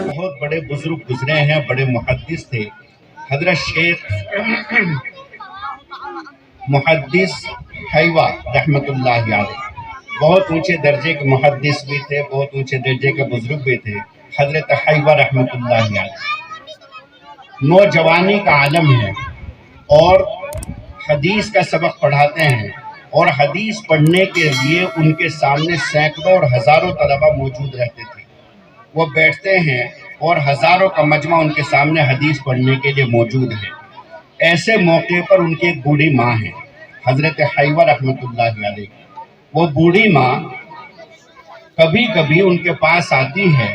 بہت بڑے بزرگ گزرے ہیں، بڑے محدث تھے، حضرت شیخ محدث حیوہ رحمت اللہ علیہ، بہت اونچے درجے کے محدث بھی تھے، بہت اونچے درجے کے بزرگ بھی تھے، حضرت حیوہ رحمت اللہ علیہ نوجوانی کا عالم ہے اور حدیث کا سبق پڑھاتے ہیں، اور حدیث پڑھنے کے لیے ان کے سامنے سینکڑوں اور ہزاروں طلبہ موجود رہتے تھے۔ وہ بیٹھتے ہیں اور ہزاروں کا مجمع ان کے سامنے حدیث پڑھنے کے لیے موجود ہے۔ ایسے موقع پر ان کی ایک بوڑھی ماں ہے، حضرت حیوہ رحمت اللہ علیہ۔ وہ بوڑھی ماں کبھی کبھی ان کے پاس آتی ہے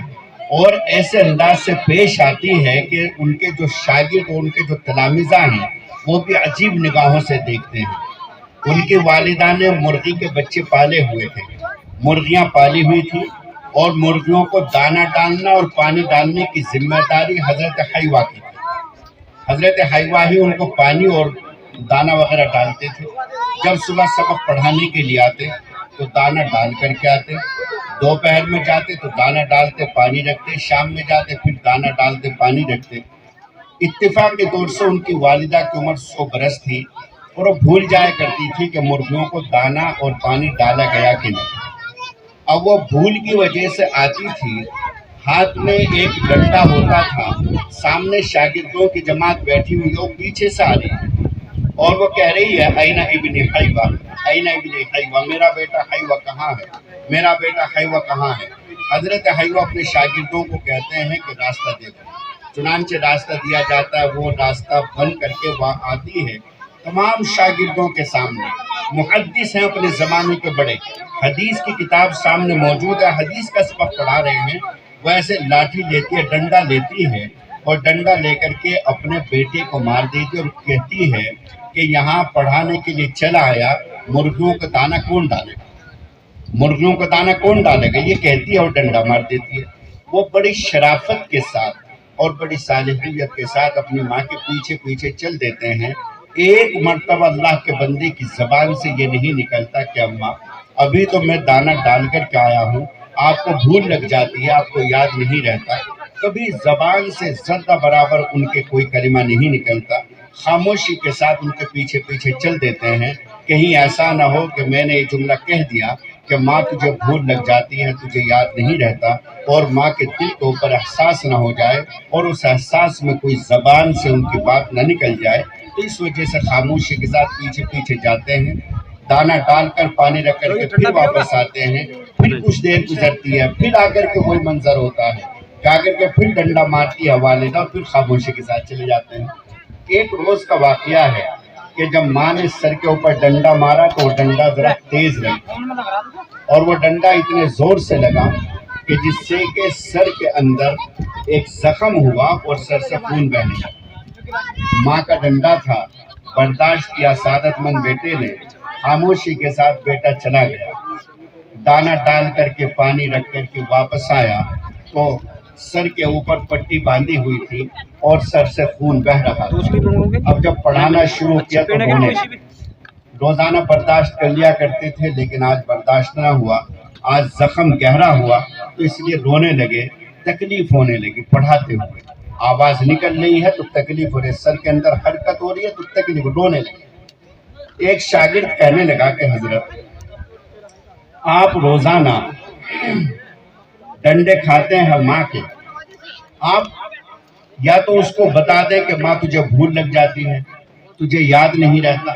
اور ایسے انداز سے پیش آتی ہے کہ ان کے جو شاگرد اور ان کے جو تلامذہ ہیں وہ بھی عجیب نگاہوں سے دیکھتے ہیں۔ ان کی والدہ نے مرغی کے بچے پالے ہوئے تھے، مرغیاں پالی ہوئی تھی، اور مرغیوں کو دانہ ڈالنا اور پانی ڈالنے کی ذمہ داری حضرت حیوہ کی تھی۔ حضرت حیوہ ہی ان کو پانی اور دانہ وغیرہ ڈالتے تھے۔ جب صبح سبق پڑھانے کے لیے آتے تو دانہ ڈال کر کے آتے، دوپہر میں جاتے تو دانہ ڈالتے پانی رکھتے، شام میں جاتے پھر دانہ ڈالتے پانی رکھتے۔ اتفاق کے طور سے ان کی والدہ کی عمر 100 برس تھی اور وہ بھول جایا کرتی تھی کہ مرغیوں کو دانہ اور پانی ڈالا گیا کہ نہیں۔ اب وہ بھول کی وجہ سے آتی تھی، ہاتھ میں ایک ڈنڈا ہوتا تھا، سامنے شاگردوں کی جماعت بیٹھی ہوئی ہے، وہ پیچھے سے آ رہی ہے اور وہ کہہ رہی ہے اینا ابن حیوہ، اینا ابن حیوہ، میرا بیٹا حیوہ کہاں ہے، میرا بیٹا حیوہ کہاں ہے۔ حضرت حیوہ اپنے شاگردوں کو کہتے ہیں کہ راستہ دے دو، چنانچہ راستہ دیا جاتا ہے، وہ راستہ بند کر کے وہاں آتی ہے تمام شاگردوں کے سامنے۔ محدث ہیں اپنے زمانے کے بڑے، حدیث کی کتاب سامنے موجود ہے، حدیث کا سبق پڑھا رہے ہیں، وہ ایسے لاٹھی لیتی ہے، ڈنڈا لیتی ہے اور ڈنڈا لے کر کے اپنے بیٹے کو مار دیتی ہے اور کہتی ہے کہ یہاں پڑھانے کے لیے چلا آیا، مرغیوں کا دانہ کون ڈالے گا، مرغیوں کا دانہ کون ڈالے گا، یہ کہتی ہے اور ڈنڈا مار دیتی ہے۔ وہ بڑی شرافت کے ساتھ اور بڑی صالحیت کے ساتھ اپنی ماں کے پیچھے پیچھے چل دیتے ہیں۔ ایک مرتبہ اللہ کے بندے کی زبان سے یہ نہیں نکلتا کہ اماں ابھی تو میں دانہ ڈال کر کے آیا ہوں، آپ کو بھول لگ جاتی ہے، آپ کو یاد نہیں رہتا۔ کبھی زبان سے ذرہ برابر ان کے کوئی کلمہ نہیں نکلتا، خاموشی کے ساتھ ان کے پیچھے پیچھے چل دیتے ہیں، کہیں ایسا نہ ہو کہ میں نے یہ جملہ کہہ دیا کہ ماں تجھے بھول لگ جاتی ہے، تجھے یاد نہیں رہتا، اور ماں کے دل کے اوپر احساس نہ ہو جائے اور اس احساس میں کوئی زبان سے ان کی بات نہ نکل جائے، تو اس وجہ سے خاموشی کے ساتھ پیچھے پیچھے جاتے ہیں، دانہ ڈال کر پانی رکھ کر کے پھر واپس آتے ہیں، پھر کچھ دیر گزرتی ہے، پھر آ کر کے وہی منظر ہوتا ہے کہ آ کر کے پھر ڈنڈا مارتی ہے والدہ اور پھر خاموشی کے ساتھ چلے جاتے ہیں۔ ایک روز کا واقعہ ہے کہ جب ماں نے سر کے اوپر ڈنڈا مارا تو وہ ڈنڈا ذرا تیز لگا اور وہ ڈنڈا اتنے زور سے لگا کہ جس سے کہ سر کے اندر ایک زخم ہوا اور سر سے خون بہنے لگا۔ ماں کا ڈنڈا تھا، برداشت کیا سعادت مند بیٹے نے، خاموشی کے ساتھ بیٹا چلا گیا، دانہ ڈال کر کے پانی رکھ کر کے واپس آیا تو سر کے اوپر پٹی باندھی ہوئی تھی اور سر سے خون بہہ رہا تھا۔ اب جب پڑھانا شروع کیا تو رونے لگے۔ روزانہ برداشت کر لیا کرتے تھے لیکن آج برداشت نہ ہوا، آج زخم گہرا ہوا تو اس لیے رونے لگے، تکلیف ہونے لگی پڑھاتے ہوئے، آواز نکل رہی ہے تو تکلیف ہو رہی ہے، سر کے اندر حرکت ہو رہی ہے تو تکلیف، رونے لگے۔ ایک شاگرد کہنے لگا کہ حضرت آپ روزانہ ڈنڈے کھاتے ہیں ماں کے، آپ یا تو اس کو بتا دیں کہ ماں تجھے بھول لگ جاتی ہے، تجھے یاد نہیں رہتا،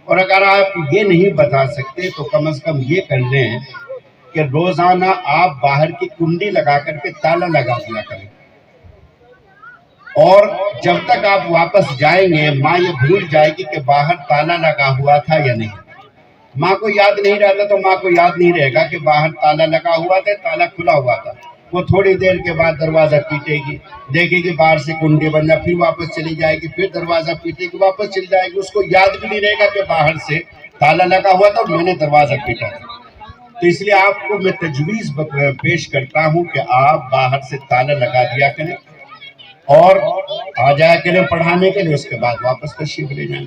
اور اگر آپ یہ نہیں بتا سکتے تو کم از کم یہ کر لیں کہ روزانہ آپ باہر کی کنڈی لگا کر کے تالا لگا دیا کریں، اور جب تک آپ واپس جائیں گے ماں یہ بھول جائے گی کہ باہر تالا لگا ہوا تھا یا نہیں۔ ماں کو یاد نہیں رہتا تو ماں کو یاد نہیں رہے گا کہ باہر تالا لگا ہوا تھا، تالا کھلا ہوا تھا۔ وہ تھوڑی دیر کے بعد دروازہ پیٹے گی، دیکھے گی باہر سے کنڈی بن جائے، پھر واپس چلی جائے گی، پھر دروازہ پیٹے گی، واپس چلی جائے گی، اس کو یاد بھی نہیں رہے گا کہ باہر سے تالا لگا ہوا تھا اور میں نے دروازہ پیٹا تھا۔ تو اس لیے آپ کو میں تجویز پیش کرتا ہوں کہ آپ باہر سے تالا لگا دیا کریں اور آ جایا کریں پڑھانے کے لیے، اس کے بعد واپس تشریف لے جائیں۔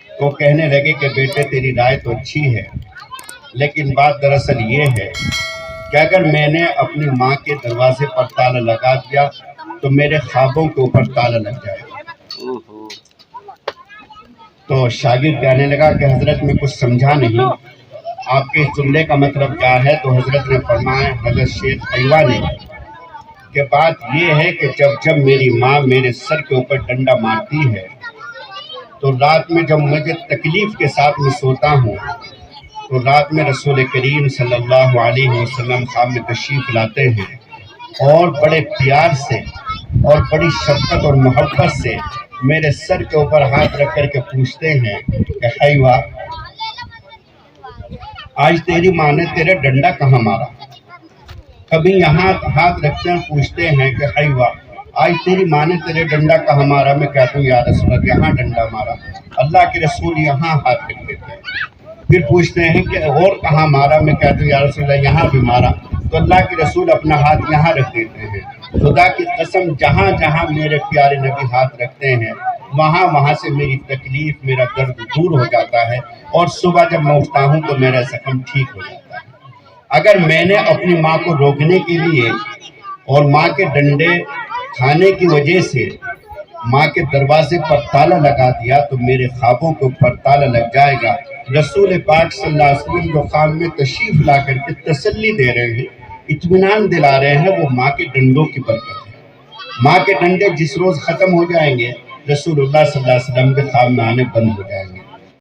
تو کہنے لگے کہ بیٹے تیری رائے تو اچھی ہے لیکن بات دراصل یہ ہے کہ اگر میں نے اپنی ماں کے دروازے پر تالا لگا دیا تو میرے خوابوں کے اوپر تالا لگ جائے گا۔ تو شاگرد کہنے لگا کہ حضرت میں کچھ سمجھا نہیں، آپ کے اس جملے کا مطلب کیا ہے؟ تو حضرت نے فرمایا، حضرت شیخ حیوہ نے، کہ بات یہ ہے کہ جب میری ماں میرے سر کے اوپر ڈنڈا مارتی ہے تو رات میں جب مجھے تکلیف کے ساتھ میں سوتا ہوں تو رات میں رسول کریم صلی اللہ علیہ وسلم خواب میں تشریف لاتے ہیں اور بڑے پیار سے اور بڑی شفقت اور محبت سے میرے سر کے اوپر ہاتھ رکھ کر کے پوچھتے ہیں کہ حیوہ، آج تیری ماں نے تیرے ڈنڈا کہاں مارا؟ کبھی یہاں ہاتھ رکھتے ہیں، پوچھتے ہیں کہ حیوہ، آج تیری ماں نے تیرے ڈنڈا کہاں مارا؟ میں کہتا ہوں یا رسول اللہ یہاں ڈنڈا مارا۔ اللہ کے رسول یہاں ہاتھ رکھ دیتے ہیں۔ پھر پوچھتے ہیں کہ اور کہاں مارا؟ میں کہتا ہوں یا رسول اللہ یہاں بھی مارا۔ تو اللہ کے رسول اپنا ہاتھ یہاں رکھ دیتے ہیں۔ خدا کی قسم جہاں جہاں میرے پیارے نبی ہاتھ رکھتے ہیں وہاں سے میری تکلیف، میرا درد دور ہو جاتا ہے، اور صبح جب میں اٹھتا ہوں تو میرا زخم ٹھیک ہو جاتا ہے۔ اگر میں نے اپنی ماں کو روکنے کے لیے اور ماں کے ڈنڈے کھانے کی وجہ سے ماں کے دروازے پر تالا لگا دیا تو میرے خوابوں کے اوپر تالا لگ جائے گا۔ رسول پاک صلی اللہ علیہ وسلم جو خواب میں تشریف لا کر کے تسلی دے رہے ہیں، اطمینان دلا رہے ہیں، وہ ماں کے ڈنڈوں کی برکت ہے۔ ماں کے ڈنڈے جس روز ختم ہو جائیں گے رسول اللہ صلی اللہ علیہ وسلم کے خواب میں آنے بند ہو جائیں گے۔